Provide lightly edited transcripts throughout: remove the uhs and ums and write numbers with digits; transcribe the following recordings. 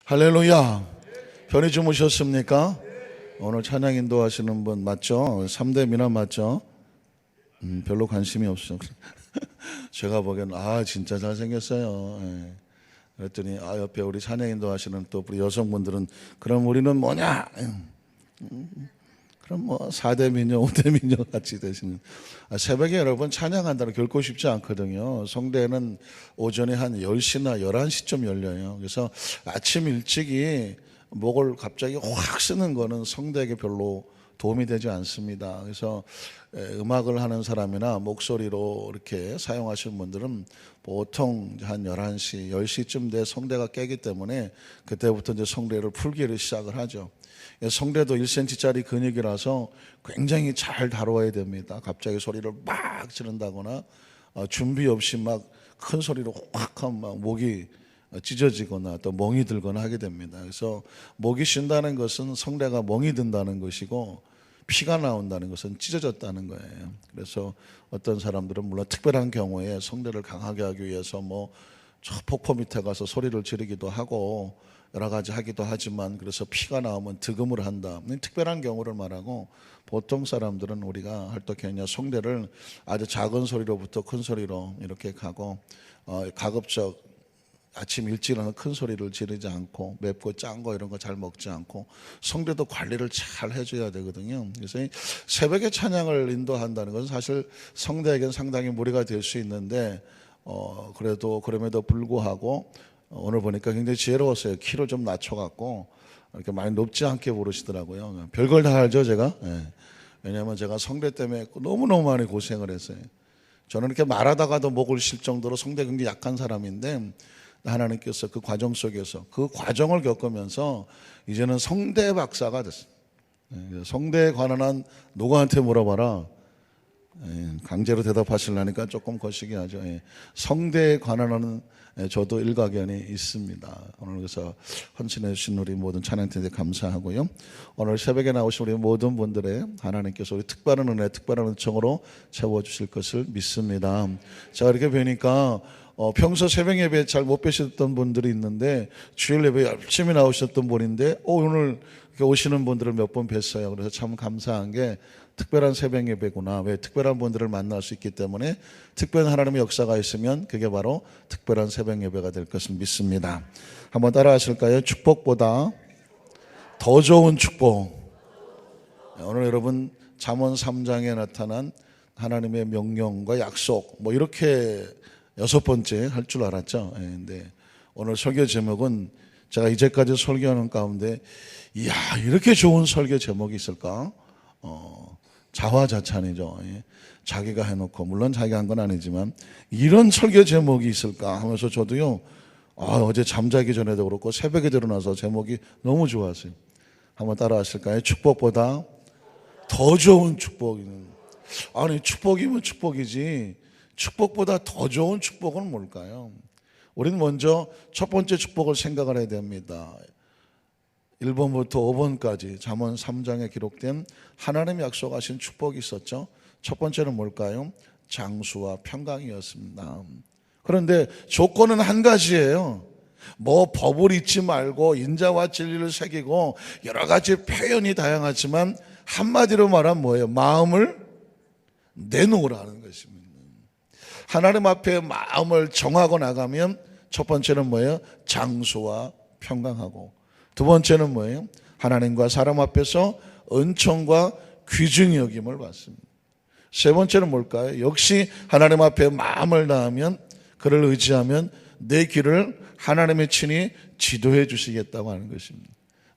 할렐루야. 편히 주무셨습니까? 오늘 찬양 인도하시는 분 맞죠? 3대 미남 맞죠? 별로 관심이 없어. 제가 보기엔 진짜 잘생겼어요. 예. 그랬더니 옆에 우리 찬양 인도하시는 또 우리 여성분들은 그럼 우리는 뭐냐? 그럼 뭐 4대 미녀, 5대 미녀 같이 되시는. 새벽에 여러분 찬양한다는 결코 쉽지 않거든요. 성대는 오전에 한 10시나 11시쯤 열려요. 그래서 아침 일찍이 목을 갑자기 확 쓰는 거는 성대에게 별로 도움이 되지 않습니다. 그래서 음악을 하는 사람이나 목소리로 이렇게 사용하시는 분들은 보통 한 11시, 10시쯤 돼 성대가 깨기 때문에 그때부터 이제 성대를 풀기를 시작을 하죠. 성대도 1cm짜리 근육이라서 굉장히 잘 다뤄야 됩니다. 갑자기 소리를 막 지른다거나 준비 없이 막 큰 소리로 확 하면 막 목이 찢어지거나 또 멍이 들거나 하게 됩니다. 그래서 목이 쉰다는 것은 성대가 멍이 든다는 것이고 피가 나온다는 것은 찢어졌다는 거예요. 그래서 어떤 사람들은 물론 특별한 경우에 성대를 강하게 하기 위해서 저 폭포 밑에 가서 소리를 지르기도 하고 여러 가지 하기도 하지만 그래서 피가 나오면 득음을 한다. 특별한 경우를 말하고 보통 사람들은 우리가 할 때 그냥 성대를 아주 작은 소리로부터 큰 소리로 이렇게 가고 가급적 아침 일찍 일어나서 큰 소리를 지르지 않고 맵고 짠 거 이런 거 잘 먹지 않고 성대도 관리를 잘 해줘야 되거든요. 그래서 새벽에 찬양을 인도한다는 것은 사실 성대에게는 상당히 무리가 될 수 있는데 그래도 그럼에도 불구하고 오늘 보니까 굉장히 지혜로웠어요. 키를 좀 낮춰갖고 이렇게 많이 높지 않게 부르시더라고요. 별걸 다 알죠, 제가. 네. 왜냐하면 제가 성대 때문에 너무너무 많이 고생을 했어요. 저는 이렇게 말하다가도 목을 쉴 정도로 성대 굉장히 약한 사람인데 하나님께서 그 과정 속에서 그 과정을 겪으면서 이제는 성대 박사가 됐어요. 성대에 관한 한 누구한테 물어봐라. 강제로 대답하시려니까 조금 거시기 하죠. 성대에 관한 한 저도 일가견이 있습니다. 오늘 그래서 헌신해 주신 우리 모든 찬양팀에 감사하고요. 오늘 새벽에 나오신 우리 모든 분들의 하나님께서 우리 특별한 은혜, 특별한 은총으로 채워주실 것을 믿습니다. 제가 이렇게 뵈니까 평소 새벽 예배 잘 못 뵈셨던 분들이 있는데 주일 예배 열심히 나오셨던 분인데 오늘 이렇게 오시는 분들을 몇 번 뵀어요. 그래서 참 감사한 게 특별한 새벽 예배구나. 왜 특별한 분들을 만날 수 있기 때문에 특별한 하나님의 역사가 있으면 그게 바로 특별한 새벽 예배가 될 것을 믿습니다. 한번 따라 하실까요? 축복보다 더 좋은 축복. 오늘 여러분 잠언 3장에 나타난 하나님의 명령과 약속 이렇게 6번째 할 줄 알았죠. 근데 오늘 설교 제목은 제가 이제까지 설교하는 가운데 이야 이렇게 좋은 설교 제목이 있을까? 자화자찬이죠. 자기가 해놓고 물론 자기가 한 건 아니지만 이런 설교 제목이 있을까 하면서 저도요 어제 잠자기 전에도 그렇고 새벽에 일어나서 제목이 너무 좋았어요. 한번 따라 하실까요? 축복보다 더 좋은 축복. 아니 축복이면 축복이지 축복보다 더 좋은 축복은 뭘까요? 우리는 먼저 첫 번째 축복을 생각을 해야 됩니다. 1번부터 5번까지 잠언 3장에 기록된 하나님이 약속하신 축복이 있었죠. 첫 번째는 뭘까요? 장수와 평강이었습니다. 그런데 조건은 한 가지예요. 법을 잊지 말고 인자와 진리를 새기고 여러 가지 표현이 다양하지만 한마디로 말하면 뭐예요? 마음을 내놓으라는 것입니다. 하나님 앞에 마음을 정하고 나가면 첫 번째는 뭐예요? 장수와 평강하고 두 번째는 뭐예요? 하나님과 사람 앞에서 은총과 귀중히 여김을 받습니다. 세 번째는 뭘까요? 역시 하나님 앞에 마음을 다하면 그를 의지하면 내 길을 하나님의 친히 지도해 주시겠다고 하는 것입니다.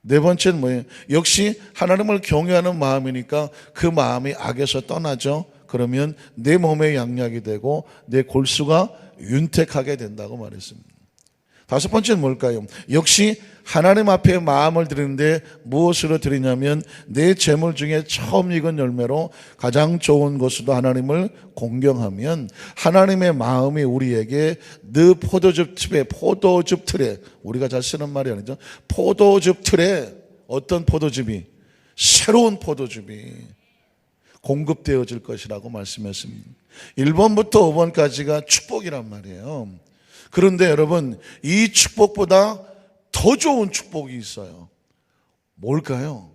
네 번째는 뭐예요? 역시 하나님을 경외하는 마음이니까 그 마음이 악에서 떠나죠. 그러면 내 몸의 양약이 되고 내 골수가 윤택하게 된다고 말했습니다. 다섯 번째는 뭘까요? 역시 하나님 앞에 마음을 드리는데 무엇으로 드리냐면 내 재물 중에 처음 익은 열매로 가장 좋은 것으로 하나님을 공경하면 하나님의 마음이 우리에게 너 포도즙 틀에 우리가 잘 쓰는 말이 아니죠. 포도즙 틀에 어떤 포도즙이 새로운 포도즙이 공급되어질 것이라고 말씀했습니다. 1번부터 5번까지가 축복이란 말이에요. 그런데 여러분 이 축복보다 더 좋은 축복이 있어요. 뭘까요?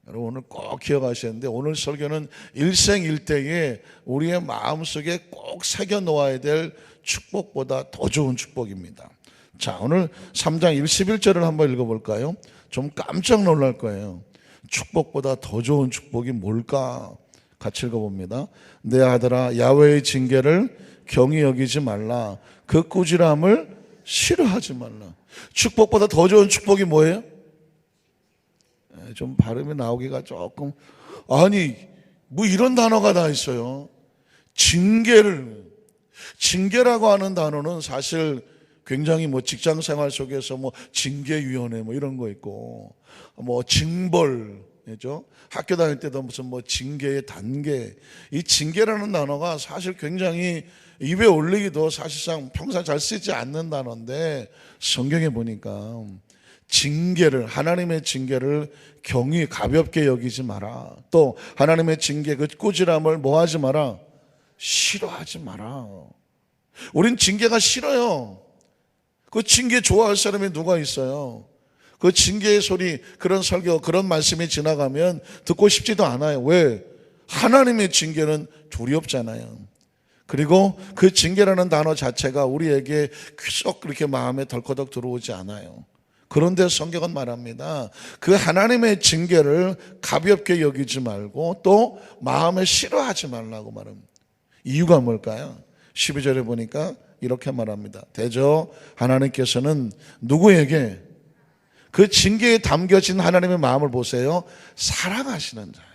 여러분 오늘 꼭 기억하셔야 하는데, 오늘 설교는 일생일대에 우리의 마음속에 꼭 새겨놓아야 될 축복보다 더 좋은 축복입니다. 자, 오늘 3장 11절을 한번 읽어볼까요? 좀 깜짝 놀랄 거예요. 축복보다 더 좋은 축복이 뭘까? 같이 읽어봅니다. 내 아들아, 야훼의 징계를 경히 여기지 말라. 그 꾸지람을 싫어하지 말라. 축복보다 더 좋은 축복이 뭐예요? 좀 발음이 나오기가 조금, 아니 뭐 이런 단어가 다 있어요. 징계라고 하는 단어는 사실 굉장히 뭐 직장 생활 속에서 뭐 징계위원회 뭐 이런 거 있고, 뭐 징벌이죠. 학교 다닐 때도 무슨 뭐 징계의 단계. 이 징계라는 단어가 사실 굉장히 입에 올리기도 사실상 평소에 잘 쓰지 않는 단어인데, 성경에 보니까 하나님의 징계를 경히 가볍게 여기지 마라. 또 하나님의 징계, 그 꾸지람을 뭐 하지 마라? 싫어하지 마라. 우린 징계가 싫어요. 그 징계 좋아할 사람이 누가 있어요? 그 징계의 소리, 그런 설교, 그런 말씀이 지나가면 듣고 싶지도 않아요. 왜? 하나님의 징계는 두렵잖아요. 그리고 그 징계라는 단어 자체가 우리에게 썩 그렇게 마음에 덜커덕 들어오지 않아요. 그런데 성경은 말합니다. 그 하나님의 징계를 가볍게 여기지 말고 또 마음에 싫어하지 말라고 말합니다. 이유가 뭘까요? 12절에 보니까 이렇게 말합니다. 대저 하나님께서는 누구에게? 그 징계에 담겨진 하나님의 마음을 보세요. 사랑하시는 자에게.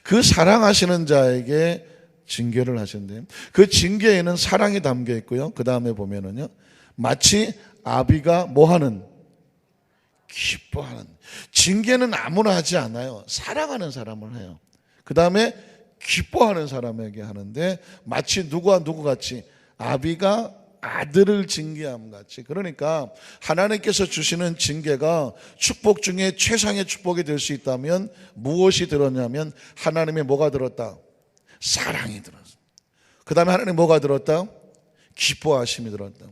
그 사랑하시는 자에게 징계를 하신대요. 그 징계에는 사랑이 담겨 있고요. 그 다음에 보면은요, 마치 아비가 뭐하는? 기뻐하는. 징계는 아무나 하지 않아요. 사랑하는 사람을 해요. 그 다음에 기뻐하는 사람에게 하는데, 마치 누구와 누구 같이? 아비가 아들을 징계함 같이. 그러니까 하나님께서 주시는 징계가 축복 중에 최상의 축복이 될 수 있다면 무엇이 들었냐면, 하나님의 뭐가 들었다? 사랑이 들었어. 그 다음에 하나님 뭐가 들었다? 기뻐하심이 들었다.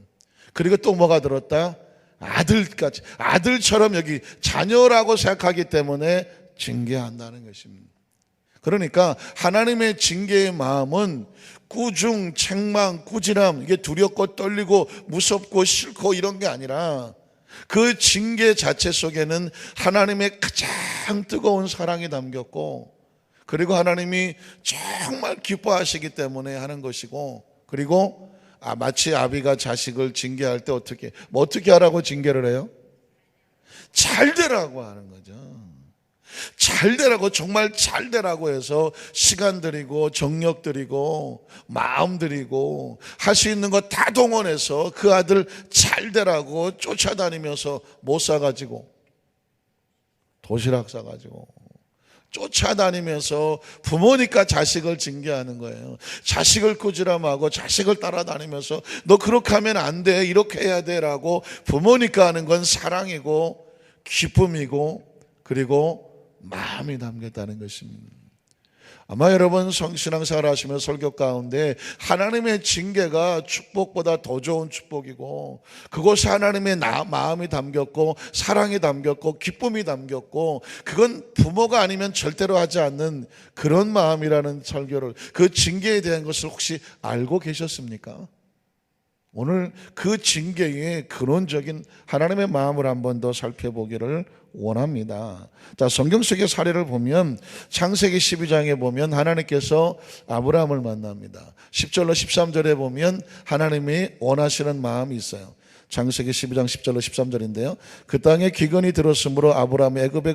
그리고 또 뭐가 들었다? 아들까지. 아들처럼 여기 자녀라고 생각하기 때문에 징계한다는 것입니다. 그러니까 하나님의 징계의 마음은 꾸중, 책망, 꾸지람, 이게 두렵고 떨리고 무섭고 싫고 이런 게 아니라, 그 징계 자체 속에는 하나님의 가장 뜨거운 사랑이 담겼고, 그리고 하나님이 정말 기뻐하시기 때문에 하는 것이고, 그리고 마치 아비가 자식을 징계할 때 어떻게 하라고 징계를 해요? 잘 되라고 하는 거죠. 잘 되라고, 정말 잘 되라고 해서 시간 들이고 정력 들이고 마음 들이고 할 수 있는 거 다 동원해서 그 아들 잘 되라고 쫓아다니면서 못 사가지고, 도시락 사가지고 쫓아다니면서 부모니까 자식을 징계하는 거예요. 자식을 꾸지람하고 자식을 따라다니면서 너 그렇게 하면 안 돼, 이렇게 해야 돼 라고 부모니까 하는 건 사랑이고 기쁨이고 그리고 마음이 담겼다는 것입니다. 아마 여러분 성신앙생활 하시면 설교 가운데 하나님의 징계가 축복보다 더 좋은 축복이고, 그곳에 하나님의 마음이 담겼고 사랑이 담겼고 기쁨이 담겼고, 그건 부모가 아니면 절대로 하지 않는 그런 마음이라는 설교를, 그 징계에 대한 것을 혹시 알고 계셨습니까? 오늘 그 징계의 근원적인 하나님의 마음을 한번 더 살펴보기를 원합니다. 자, 성경 속의 사례를 보면 창세기 12장에 보면 하나님께서 아브라함을 만납니다. 10절로 13절에 보면 하나님이 원하시는 마음이 있어요. 창세기 12장 10절로 13절인데요. 그 땅에 기근이 들었으므로 아브라함이 애굽에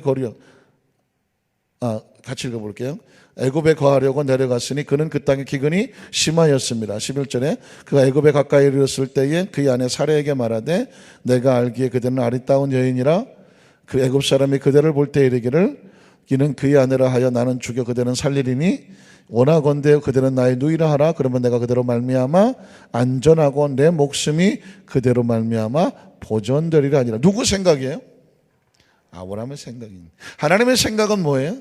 같이 읽어볼게요. 애굽에 거하려고 내려갔으니 그는 그 땅에 기근이 심하였습니다. 11절에 그가 애굽에 가까이 이르렀을 때에 그의 아내 사레에게 말하되 내가 알기에 그대는 아리따운 여인이라 그 애굽 사람이 그대를 볼 때 이르기를 이는 그의 아내라 하여 나는 죽여 그대는 살리리니 원하건대 그대는 나의 누이라 하라. 그러면 내가 그대로 말미암아 안전하고 내 목숨이 그대로 말미암아 보존되리라 하니라. 누구 생각이에요? 아브라함의 생각입니다. 하나님의 생각은 뭐예요?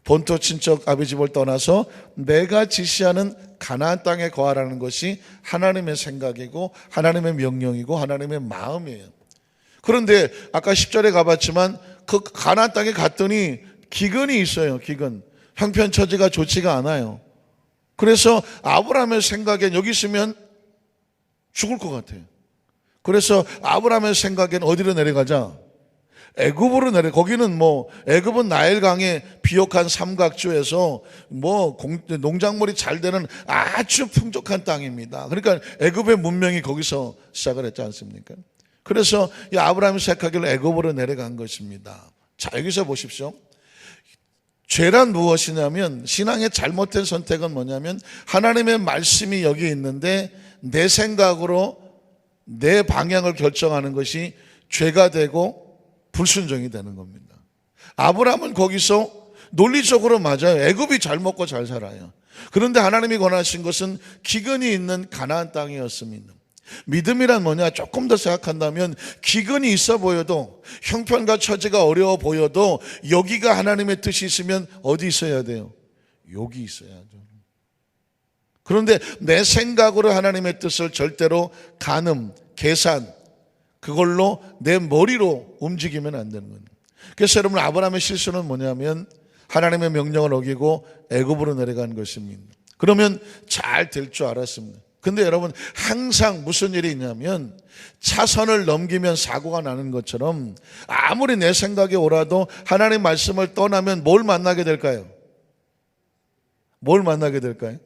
본토 친척 아비 집을 떠나서 내가 지시하는 가나안 땅에 거하라는 것이 하나님의 생각이고 하나님의 명령이고 하나님의 마음이에요. 그런데 아까 10절에 가봤지만 그 가나안 땅에 갔더니 기근이 있어요. 기근. 형편 처지가 좋지가 않아요. 그래서 아브라함의 생각엔 여기 있으면 죽을 것 같아요. 그래서 아브라함의 생각엔 어디로 내려가자? 애굽으로 내려. 거기는 뭐 애굽은 나일강의 비옥한 삼각주에서 뭐 농작물이 잘 되는 아주 풍족한 땅입니다. 그러니까 애굽의 문명이 거기서 시작을 했지 않습니까? 그래서 이 아브라함이 생각하기를 애굽으로 내려간 것입니다. 자, 여기서 보십시오. 죄란 무엇이냐면, 신앙의 잘못된 선택은 뭐냐면 하나님의 말씀이 여기 있는데 내 생각으로 내 방향을 결정하는 것이 죄가 되고 불순종이 되는 겁니다. 아브라함은 거기서 논리적으로 맞아요. 애굽이 잘 먹고 잘 살아요. 그런데 하나님이 권하신 것은 기근이 있는 가나안 땅이었습니다. 믿음이란 뭐냐? 조금 더 생각한다면 기근이 있어 보여도, 형편과 처지가 어려워 보여도 여기가 하나님의 뜻이 있으면 어디 있어야 돼요? 여기 있어야죠. 그런데 내 생각으로 하나님의 뜻을 절대로 가늠, 계산, 그걸로 내 머리로 움직이면 안 되는 거예요. 그래서 여러분, 아브라함의 실수는 뭐냐면 하나님의 명령을 어기고 애굽으로 내려간 것입니다. 그러면 잘 될 줄 알았습니다. 근데 여러분, 항상 무슨 일이 있냐면 차선을 넘기면 사고가 나는 것처럼 아무리 내 생각이 옳아도 하나님의 말씀을 떠나면 뭘 만나게 될까요? 뭘 만나게 될까요?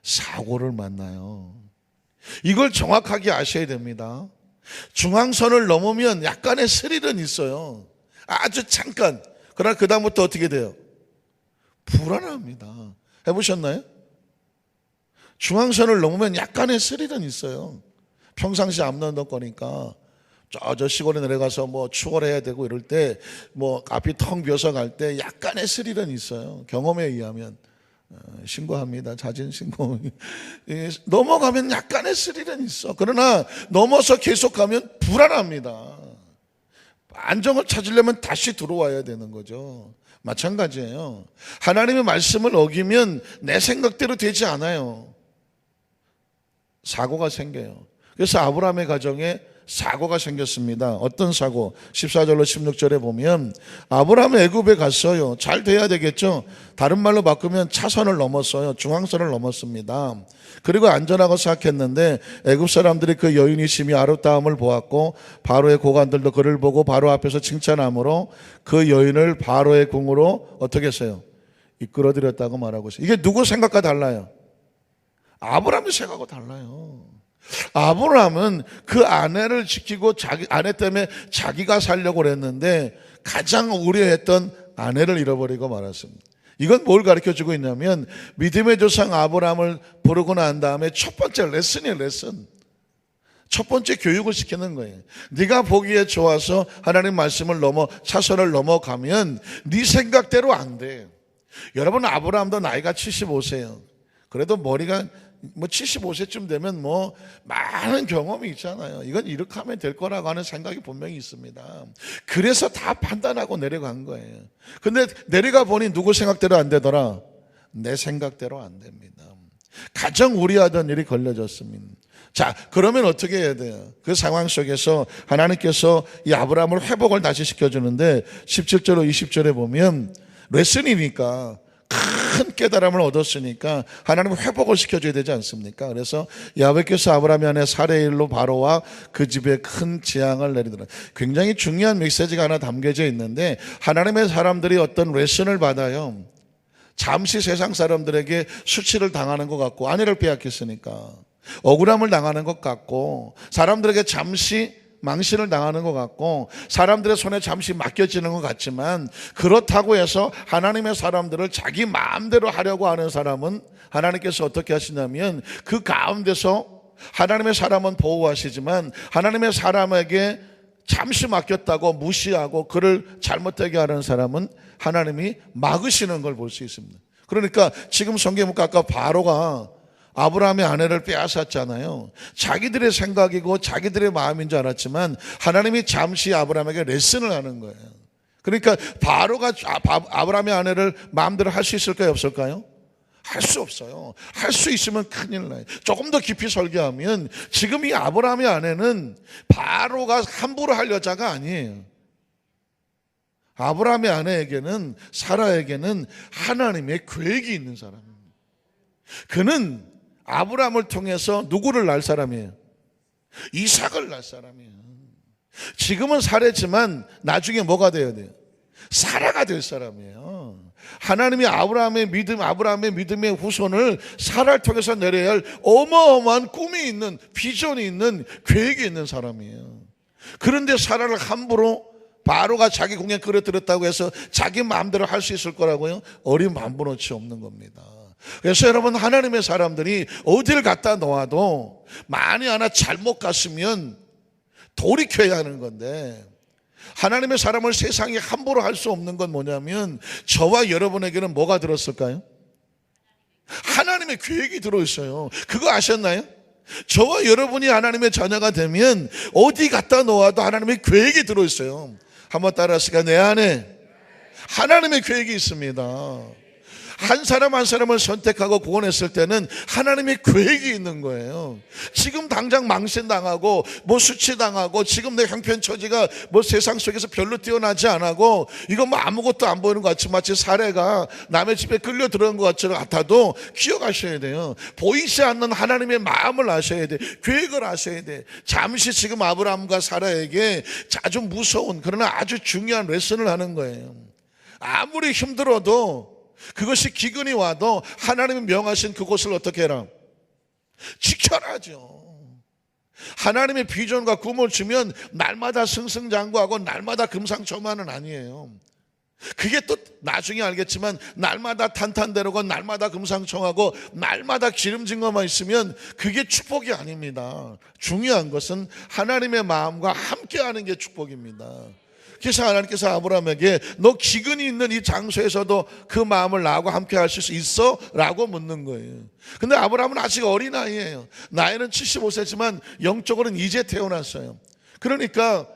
사고를 만나요. 이걸 정확하게 아셔야 됩니다. 중앙선을 넘으면 약간의 스릴은 있어요. 아주 잠깐. 그러나 그 다음부터 어떻게 돼요? 불안합니다. 해보셨나요? 중앙선을 넘으면 약간의 스릴은 있어요. 평상시 안 넣는 거니까 저 시골에 내려가서 뭐 추월해야 되고 이럴 때 뭐 앞이 텅 비어서 갈 때 약간의 스릴은 있어요. 경험에 의하면. 신고합니다. 자진 신고. 넘어가면 약간의 스릴은 있어. 그러나 넘어서 계속 가면 불안합니다. 안정을 찾으려면 다시 들어와야 되는 거죠. 마찬가지예요. 하나님의 말씀을 어기면 내 생각대로 되지 않아요. 사고가 생겨요. 그래서 아브라함의 가정에 사고가 생겼습니다. 어떤 사고? 14절로 16절에 보면 아브라함은 애굽에 갔어요. 잘 돼야 되겠죠. 다른 말로 바꾸면 차선을 넘었어요. 중앙선을 넘었습니다. 그리고 안전하고 생각했는데 애굽 사람들이 그 여인이 심히 아름다움을 보았고 바로의 고관들도 그를 보고 바로 앞에서 칭찬함으로 그 여인을 바로의 궁으로 어떻게 했어요? 이끌어들였다고 말하고 있어요. 이게 누구 생각과 달라요? 아브라함의 생각하고 달라요. 아브라함은 그 아내를 지키고 자기 아내 때문에 자기가 살려고 그랬는데 가장 우려했던 아내를 잃어버리고 말았습니다. 이건 뭘 가르쳐주고 있냐면 믿음의 조상 아브라함을 부르고 난 다음에 첫 번째 레슨이에요. 레슨. 첫 번째 교육을 시키는 거예요. 네가 보기에 좋아서 하나님 말씀을 차선을 넘어가면 네 생각대로 안 돼. 여러분, 아브라함도 나이가 75세예요. 그래도 머리가 75세쯤 되면 많은 경험이 있잖아요. 이건 이렇게 하면 될 거라고 하는 생각이 분명히 있습니다. 그래서 다 판단하고 내려간 거예요. 근데 내려가 보니 누구 생각대로 안 되더라? 내 생각대로 안 됩니다. 가장 우려하던 일이 걸려졌습니다. 자, 그러면 어떻게 해야 돼요? 그 상황 속에서 하나님께서 이 아브라함을 회복을 다시 시켜주는데 17절로 20절에 보면 레슨이니까 큰 깨달음을 얻었으니까 하나님은 회복을 시켜줘야 되지 않습니까? 그래서 야훼께서 아브라함의 아내 사레의 일로 바로와 그 집에 큰 재앙을 내리더라. 굉장히 중요한 메시지가 하나 담겨져 있는데 하나님의 사람들이 어떤 레슨을 받아요. 잠시 세상 사람들에게 수치를 당하는 것 같고 아내를 빼앗겼으니까 억울함을 당하는 것 같고 사람들에게 잠시 망신을 당하는 것 같고 사람들의 손에 잠시 맡겨지는 것 같지만 그렇다고 해서 하나님의 사람들을 자기 마음대로 하려고 하는 사람은 하나님께서 어떻게 하시냐면 그 가운데서 하나님의 사람은 보호하시지만 하나님의 사람에게 잠시 맡겼다고 무시하고 그를 잘못되게 하는 사람은 하나님이 막으시는 걸 볼 수 있습니다. 그러니까 지금 성경에 아까 바로가 아브라함의 아내를 빼앗았잖아요. 자기들의 생각이고 자기들의 마음인 줄 알았지만 하나님이 잠시 아브라함에게 레슨을 하는 거예요. 그러니까 바로가 아브라함의 아내를 마음대로 할 수 있을까요? 없을까요? 할 수 없어요. 할 수 있으면 큰일 나요. 조금 더 깊이 설계하면 지금 이 아브라함의 아내는 바로가 함부로 할 여자가 아니에요. 아브라함의 아내에게는, 사라에게는 하나님의 계획이 있는 사람입니다. 그는 아브라함을 통해서 누구를 낳을 사람이에요? 이삭을 낳을 사람이에요. 지금은 사례지만 나중에 뭐가 되어야 돼요? 사라가 될 사람이에요. 하나님이 아브라함의 믿음의 후손을 사라를 통해서 내려야 할 어마어마한 꿈이 있는, 비전이 있는, 계획이 있는 사람이에요. 그런데 사라를 함부로 바로가 자기 공에 끌어들였다고 해서 자기 마음대로 할 수 있을 거라고요? 어린 만분어치 없는 겁니다. 그래서 여러분, 하나님의 사람들이 어딜 갖다 놓아도 만에 하나 잘못 갔으면 돌이켜야 하는 건데, 하나님의 사람을 세상에 함부로 할 수 없는 건 뭐냐면 저와 여러분에게는 뭐가 들었을까요? 하나님의 계획이 들어있어요. 그거 아셨나요? 저와 여러분이 하나님의 자녀가 되면 어디 갖다 놓아도 하나님의 계획이 들어있어요. 한번 따라하시까? 내 안에 하나님의 계획이 있습니다. 한 사람 한 사람을 선택하고 구원했을 때는 하나님의 계획이 있는 거예요. 지금 당장 망신당하고 뭐 수치당하고 지금 내 형편 처지가 뭐 세상 속에서 별로 뛰어나지 않고 이거 뭐 아무것도 안 보이는 것 같이 마치 사례가 남의 집에 끌려 들어간 것 같아도 기억하셔야 돼요. 보이지 않는 하나님의 마음을 아셔야 돼. 계획을 아셔야 돼. 잠시 지금 아브라함과 사라에게 아주 무서운 그러나 아주 중요한 레슨을 하는 거예요. 아무리 힘들어도 그것이 기근이 와도 하나님이 명하신 그곳을 어떻게 해라? 지켜라죠. 하나님의 비전과 꿈을 주면 날마다 승승장구하고 날마다 금상첨화는 아니에요. 그게 또 나중에 알겠지만 날마다 탄탄대로고 날마다 금상첨화하고 날마다 기름진 것만 있으면 그게 축복이 아닙니다. 중요한 것은 하나님의 마음과 함께하는 게 축복입니다. 그래서 하나님께서 아브라함에게 너 기근이 있는 이 장소에서도 그 마음을 나하고 함께 할 수 있어? 라고 묻는 거예요. 근데 아브라함은 아직 어린아이예요. 나이는 75세지만 영적으로는 이제 태어났어요. 그러니까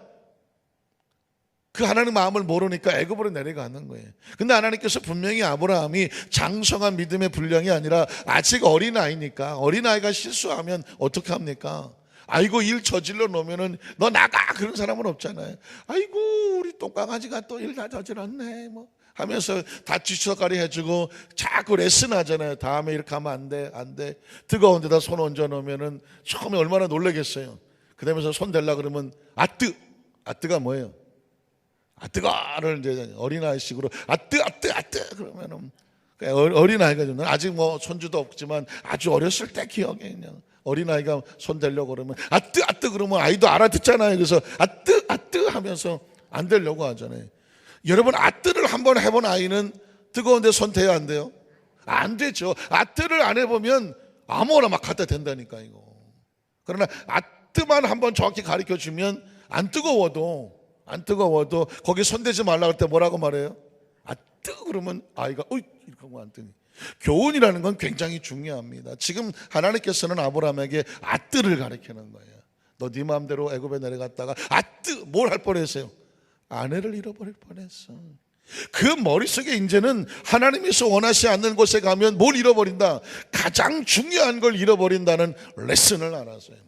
그 하나님 마음을 모르니까 애굽으로 내려가는 거예요. 근데 하나님께서 분명히 아브라함이 장성한 믿음의 분량이 아니라 아직 어린아이니까, 어린아이가 실수하면 어떻게 합니까? 아이고 일 저질러 놓으면은 너 나가 그런 사람은 없잖아요. 아이고 우리 똥강아지가 또 일 다 저질렀네 뭐 하면서 다 뒤처가리 해주고 자꾸 레슨 하잖아요. 다음에 이렇게 하면 안 돼. 뜨거운 데다 손 얹어 놓으면은 처음에 얼마나 놀라겠어요. 그다음에서 손 댈라 그러면 아뜨가 뭐예요? 아뜨가를 이제 어린아이식으로 아뜨 그러면은 어린아이가 좀 아직 뭐 손주도 없지만 아주 어렸을 때 기억에 그냥 어린아이가 손 대려고 그러면 아뜨 그러면 아이도 알아듣잖아요. 그래서 아뜨 하면서 안 되려고 하잖아요. 여러분 아뜨를 한번 해본 아이는 뜨거운데 손 대야 안 돼요? 안 되죠. 아뜨를 안 해보면 아무거나 막 갖다 댄다니까 이거. 그러나 아뜨만 한번 정확히 가르쳐주면 안 뜨거워도 거기 손 대지 말라 할 때 뭐라고 말해요? 아뜨 그러면 아이가 이렇게 하고 안 뜨니. 교훈이라는 건 굉장히 중요합니다. 지금 하나님께서는 아브라함에게 아뜨를 가르치는 거예요. 너 네 마음대로 애굽에 내려갔다가 아뜨 뭘 할 뻔했어요? 아내를 잃어버릴 뻔했어. 그 머릿속에 이제는 하나님께서 원하지 않는 곳에 가면 뭘 잃어버린다? 가장 중요한 걸 잃어버린다는 레슨을 알았어요.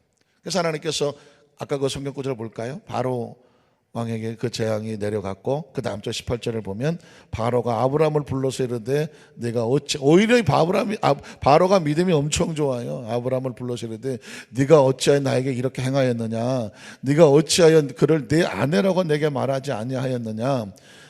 그래서 하나님께서 아까 그 성경 구절을 볼까요? 바로 왕에게 그 재앙이 내려갔고 그 다음 절 18절을 보면 바로가 아브라함을 불러서 이르되 네가 어찌 오히려 바로가 믿음이 엄청 좋아요. 아브라함을 불러서 이르되 네가 어찌하여 나에게 이렇게 행하였느냐? 네가 어찌하여 그를 내 아내라고 내게 말하지 아니하였느냐?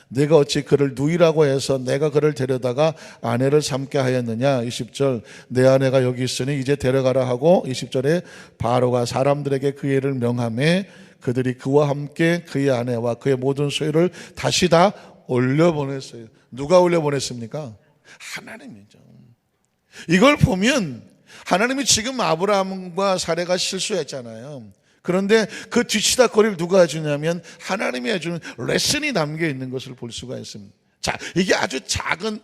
네가 어찌 그를 누이라고 해서 내가 그를 데려다가 아내를 삼게 하였느냐? 20절 내 아내가 여기 있으니 이제 데려가라 하고 20절에 바로가 사람들에게 그 일을 명하매 그들이 그와 함께 그의 아내와 그의 모든 소유를 다시 다 올려보냈어요. 누가 올려보냈습니까? 하나님이죠. 이걸 보면 하나님이 지금 아브라함과 사례가 실수했잖아요. 그런데 그 뒤치다거리를 누가 해주냐면 하나님이 해주는 레슨이 담겨 있는 것을 볼 수가 있습니다. 자, 이게 아주 작은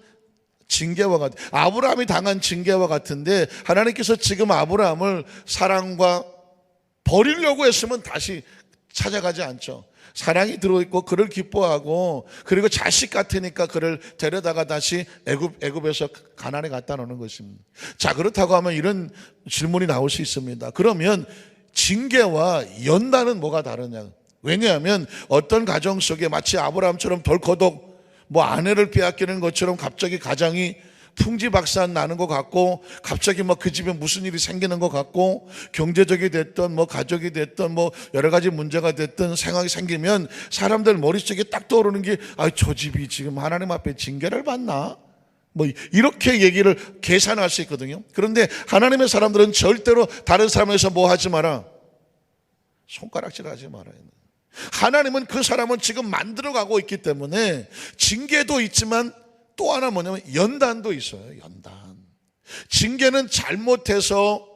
징계와 아브라함이 당한 징계와 같은데 하나님께서 지금 아브라함을 사랑과 버리려고 했으면 다시 찾아가지 않죠. 사랑이 들어있고 그를 기뻐하고, 그리고 자식 같으니까 그를 데려다가 다시 애굽에서 가나안에 갖다 놓는 것입니다. 자, 그렇다고 하면 이런 질문이 나올 수 있습니다. 그러면 징계와 연단은 뭐가 다르냐? 왜냐하면 어떤 가정 속에 마치 아브라함처럼 덜커덕 아내를 빼앗기는 것처럼 갑자기 가정이 풍지박산 나는 것 같고, 갑자기 그 집에 무슨 일이 생기는 것 같고, 경제적이 됐던 가족이 됐던 여러 가지 문제가 됐던 상황이 생기면 사람들 머릿속에 딱 떠오르는 게, 저 집이 지금 하나님 앞에 징계를 받나? 이렇게 얘기를 계산할 수 있거든요. 그런데 하나님의 사람들은 절대로 다른 사람에서 하지 마라, 손가락질 하지 말아요. 하나님은 그 사람은 지금 만들어가고 있기 때문에 징계도 있지만 또 하나 뭐냐면 연단도 있어요. 연단. 징계는 잘못해서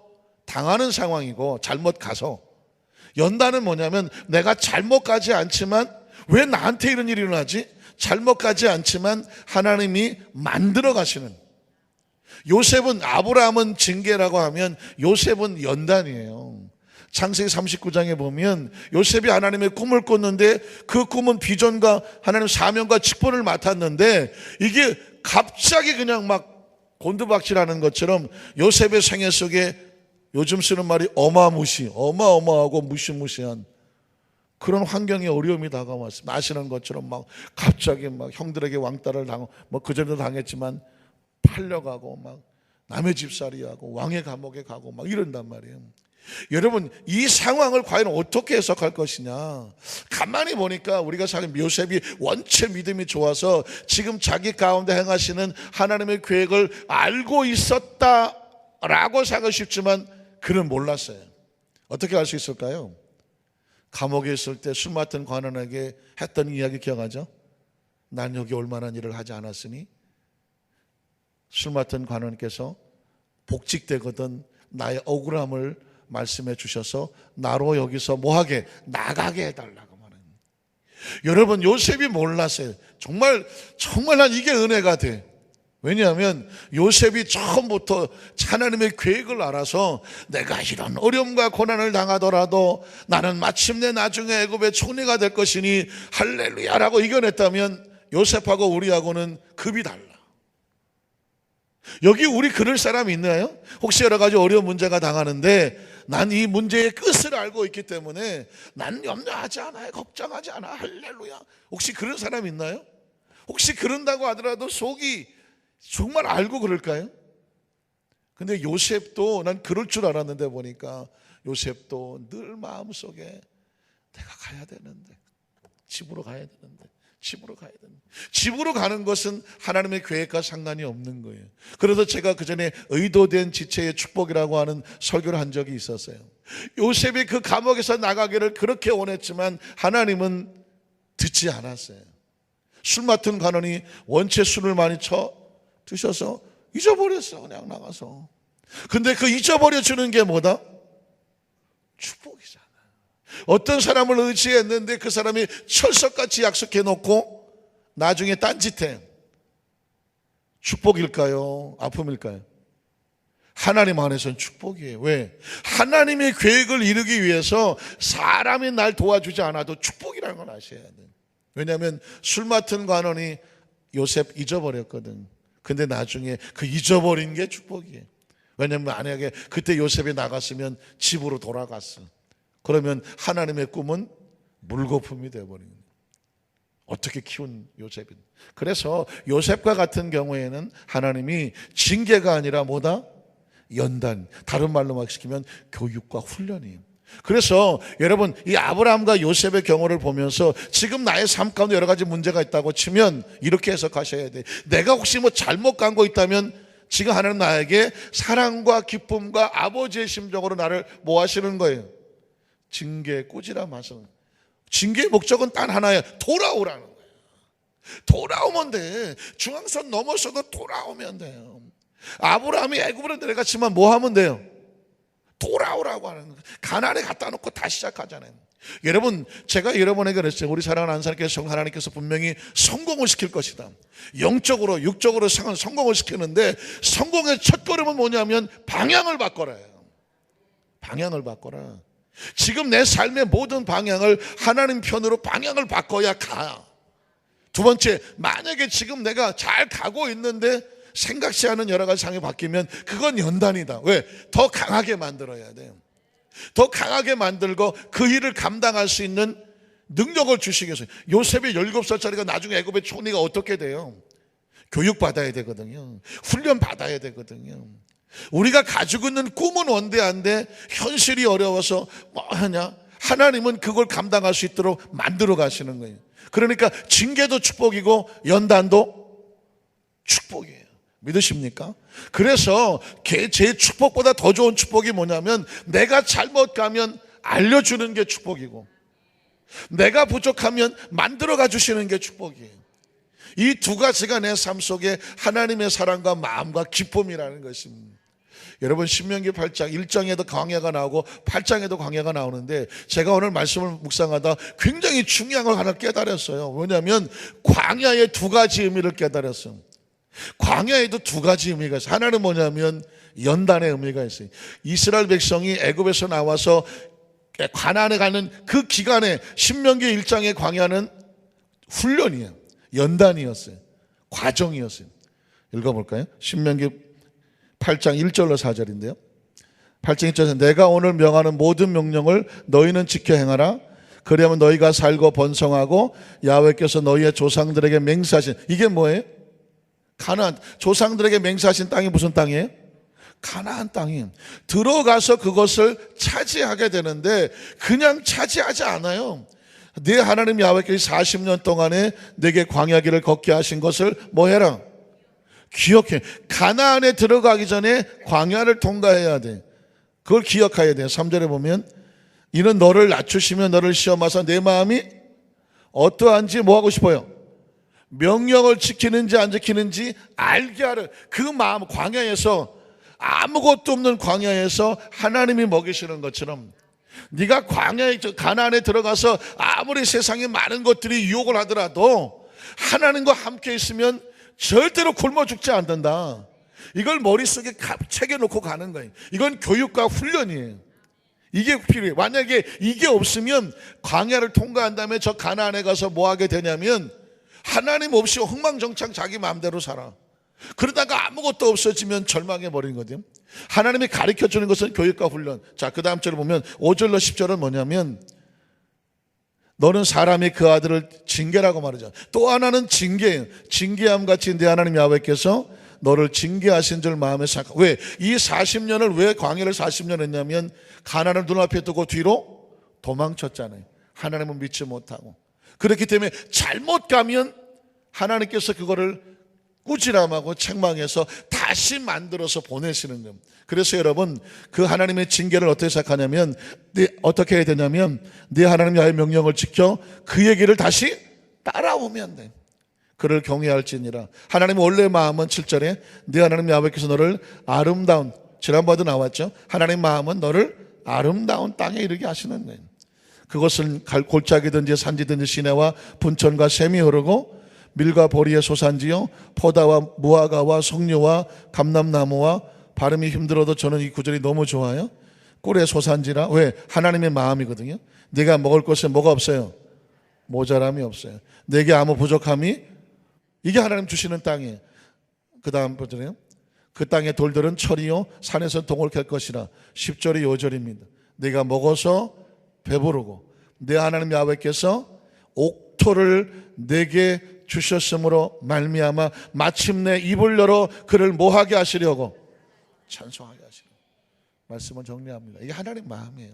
당하는 상황이고, 잘못 가서. 연단은 뭐냐면 내가 잘못 가지 않지만, 왜 나한테 이런 일이 일어나지? 잘못 가지 않지만 하나님이 만들어 가시는. 요셉은, 아브라함은 징계라고 하면 요셉은 연단이에요. 창세기 39장에 보면 요셉이 하나님의 꿈을 꿨는데, 그 꿈은 비전과 하나님 사명과 직분을 맡았는데, 이게 갑자기 그냥 곤두박질하는 것처럼 요셉의 생애 속에, 요즘 쓰는 말이 어마어마하고 무시무시한 그런 환경의 어려움이 다가왔습니다. 아시는 것처럼 갑자기 형들에게 왕따를 당하고, 그전에도 당했지만 팔려가고, 남의 집살이하고 왕의 감옥에 가고 이런단 말이에요. 여러분, 이 상황을 과연 어떻게 해석할 것이냐? 가만히 보니까 우리가 사실 요셉이 원체 믿음이 좋아서 지금 자기 가운데 행하시는 하나님의 계획을 알고 있었다라고 생각하고 싶지만, 그는 몰랐어요. 어떻게 알 수 있을까요? 감옥에 있을 때 술 맡은 관원에게 했던 이야기 기억하죠? 난 여기 올만한 일을 하지 않았으니 술 맡은 관원께서 복직되거든 나의 억울함을 말씀해 주셔서 나로 여기서 나가게 해달라고 말합니다. 여러분, 요셉이 몰랐어요. 정말 난 이게 은혜가 돼. 왜냐하면 요셉이 처음부터 하나님의 계획을 알아서, 내가 이런 어려움과 고난을 당하더라도 나는 마침내 나중에 애굽의 총리가 될 것이니 할렐루야라고 이겨냈다면, 요셉하고 우리하고는 급이 달라. 여기 우리 그럴 사람이 있나요? 혹시 여러 가지 어려운 문제가 당하는데 난 이 문제의 끝을 알고 있기 때문에 난 염려하지 않아요, 걱정하지 않아, 할렐루야. 혹시 그런 사람 있나요? 혹시 그런다고 하더라도 속이 정말 알고 그럴까요? 근데 요셉도, 난 그럴 줄 알았는데 보니까 요셉도 늘 마음속에 내가 가야 되는데, 집으로 가야 되는데, 집으로 가는 것은 하나님의 계획과 상관이 없는 거예요. 그래서 제가 그전에 의도된 지체의 축복이라고 하는 설교를 한 적이 있었어요. 요셉이 그 감옥에서 나가기를 그렇게 원했지만 하나님은 듣지 않았어요. 술 맡은 관원이 원체 술을 많이 드셔서 잊어버렸어, 그냥 나가서. 근데 그 잊어버려 주는 게 뭐다? 축복이잖아. 어떤 사람을 의지했는데 그 사람이 철석같이 약속해 놓고 나중에 딴짓해. 축복일까요? 아픔일까요? 하나님 안에서는 축복이에요. 왜? 하나님의 계획을 이루기 위해서 사람이 날 도와주지 않아도 축복이라는 걸 아셔야 돼요. 왜냐하면 술 맡은 관원이 요셉 잊어버렸거든. 근데 나중에 그 잊어버린 게 축복이에요. 왜냐하면 만약에 그때 요셉이 나갔으면 집으로 돌아갔어. 그러면 하나님의 꿈은 물거품이 되어버리는 거예요. 어떻게 키운 요셉은. 그래서 요셉과 같은 경우에는 하나님이 징계가 아니라 뭐다? 연단. 다른 말로 막 시키면 교육과 훈련이에요. 그래서 여러분, 이 아브라함과 요셉의 경우를 보면서 지금 나의 삶 가운데 여러 가지 문제가 있다고 치면 이렇게 해석하셔야 돼요. 내가 혹시 잘못 간 거 있다면 지금 하나님 나에게 사랑과 기쁨과 아버지의 심정으로 나를 뭐 하시는 거예요? 징계에 꾸지라 마시는 거예요. 징계의 목적은 단 하나예요. 돌아오라는 거예요. 돌아오면 돼. 중앙선 넘어서도 돌아오면 돼요. 아브라함이 애굽으로 내려갔지만 뭐 하면 돼요? 돌아오라고 하는 거예요. 가나안에 갖다 놓고 다시 시작하잖아요. 여러분, 제가 여러분에게 그랬어요. 우리 사랑하는 하나님께서 분명히 성공을 시킬 것이다. 영적으로 육적으로 성공을 시키는데, 성공의 첫걸음은 뭐냐면 방향을 바꿔라요. 방향을 바꿔라. 지금 내 삶의 모든 방향을 하나님 편으로 방향을 바꿔야 가. 두 번째, 만약에 지금 내가 잘 가고 있는데 생각지 않은 여러 가지 상황이 바뀌면 그건 연단이다. 왜? 더 강하게 만들어야 돼요. 더 강하게 만들고 그 일을 감당할 수 있는 능력을 주시기 위해서. 요셉이 17살짜리가 나중에 애굽의 총리가 어떻게 돼요? 교육받아야 되거든요. 훈련 받아야 되거든요. 우리가 가지고 있는 꿈은 원대한데 현실이 어려워서 뭐 하냐? 하나님은 그걸 감당할 수 있도록 만들어 가시는 거예요. 그러니까 징계도 축복이고 연단도 축복이에요. 믿으십니까? 그래서 제 축복보다 더 좋은 축복이 뭐냐면 내가 잘못 가면 알려주는 게 축복이고 내가 부족하면 만들어가 주시는 게 축복이에요. 이 두 가지가 내 삶 속에 하나님의 사랑과 마음과 기쁨이라는 것입니다. 여러분 신명기 8장 1장에도 광야가 나오고 8장에도 광야가 나오는데 제가 오늘 말씀을 묵상하다 굉장히 중요한 걸 하나 깨달았어요. 왜냐하면 광야의 두 가지 의미를 깨달았어요. 광야에도 두 가지 의미가 있어요. 하나는 뭐냐면 연단의 의미가 있어요. 이스라엘 백성이 애굽에서 나와서 가나안에 가는 그 기간에 신명기 1장의 광야는 훈련이에요. 연단이었어요. 과정이었어요. 읽어볼까요? 신명기 8장 1절로 4절인데요. 8장 1절에서 내가 오늘 명하는 모든 명령을 너희는 지켜 행하라. 그리하면 너희가 살고 번성하고 야훼께서 너희의 조상들에게 맹세하신, 이게 뭐예요? 가나안. 조상들에게 맹세하신 땅이 무슨 땅이에요? 가나안 땅이에요. 들어가서 그것을 차지하게 되는데 그냥 차지하지 않아요. 네 하나님 야훼께서 40년 동안에 내게 광야길을 걷게 하신 것을 뭐 해라? 기억해. 가나안에 들어가기 전에 광야를 통과해야 돼. 그걸 기억해야 돼요. 3절에 보면 이는 너를 낮추시며 너를 시험하사 내 마음이 어떠한지 뭐 하고 싶어요? 명령을 지키는지 안 지키는지 알게 하라. 그 마음, 광야에서 아무것도 없는 광야에서 하나님이 먹이시는 것처럼 네가 광야에 가나안에 들어가서 아무리 세상에 많은 것들이 유혹을 하더라도 하나님과 함께 있으면 절대로 굶어 죽지 않는다. 이걸 머릿속에 새겨놓고 가는 거예요. 이건 교육과 훈련이에요. 이게 필요해요. 만약에 이게 없으면 광야를 통과한 다음에 저 가나안에 가서 뭐 하게 되냐면 하나님 없이 흥망정창 자기 마음대로 살아. 그러다가 아무것도 없어지면 절망해 버리는 거거든요. 하나님이 가르쳐주는 것은 교육과 훈련. 자, 그 다음 절을 보면 5절로 10절은 뭐냐면 너는 사람이 그 아들을 징계라고 말하죠. 또 하나는 징계예요. 징계함 같이 내 하나님 야훼께서 너를 징계하신 줄 마음에 생각. 왜? 이 40년을 왜 광야를 40년 했냐면 가나안을 눈앞에 두고 뒤로 도망쳤잖아요. 하나님을 믿지 못하고. 그렇기 때문에 잘못 가면 하나님께서 그거를 꾸지람하고 책망해서 다시 만들어서 보내시는 겁니다. 그래서 여러분 그 하나님의 징계를 어떻게 생각하냐면 어떻게 해야 되냐면 네 하나님 야훼의 명령을 지켜 그 얘기를 다시 따라오면 돼. 그를 경외할지니라. 하나님의 원래 마음은 7절에 네 하나님 야훼께서 너를 아름다운, 지난번에도 나왔죠. 하나님 마음은 너를 아름다운 땅에 이르게 하시는 거예요. 그것은 골짜기든지 산지든지 시내와 분천과 샘이 흐르고 밀과 보리의 소산지요 포다와 무화과와 석류와 감람나무와 발음이 힘들어도 저는 이 구절이 너무 좋아요. 꿀의 소산지라. 왜? 하나님의 마음이거든요. 네가 먹을 것에 뭐가 없어요? 모자람이 없어요. 내게 아무 부족함이, 이게 하나님 주시는 땅이에요. 그 다음 버전이요. 그 땅의 돌들은 철이요 산에서 동을 캘 것이라. 10절이 요절입니다. 네가 먹어서 배부르고 내 하나님 야훼께서 옥토를 내게 주셨으므로 말미암아 마침내 입을 열어 그를 뭐하게 하시려고? 찬송하게 하시려고. 말씀을 정리합니다. 이게 하나님 마음이에요.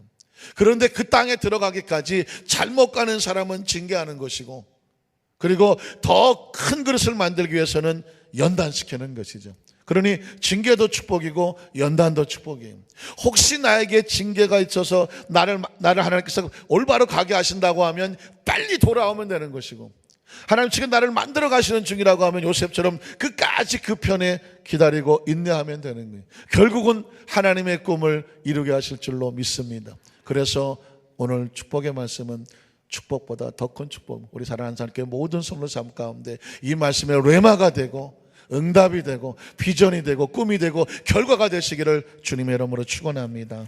그런데 그 땅에 들어가기까지 잘못 가는 사람은 징계하는 것이고 그리고 더 큰 그릇을 만들기 위해서는 연단시키는 것이죠. 그러니 징계도 축복이고 연단도 축복이에요. 혹시 나에게 징계가 있어서 나를 하나님께서 올바로 가게 하신다고 하면 빨리 돌아오면 되는 것이고 하나님 지금 나를 만들어 가시는 중이라고 하면 요셉처럼 끝까지 그 편에 기다리고 인내하면 되는 거예요. 결국은 하나님의 꿈을 이루게 하실 줄로 믿습니다. 그래서 오늘 축복의 말씀은 축복보다 더 큰 축복, 우리 사랑하는 하나님께 모든 선물 삶 가운데 이 말씀의 레마가 되고 응답이 되고 비전이 되고 꿈이 되고 결과가 되시기를 주님의 이름으로 축원합니다.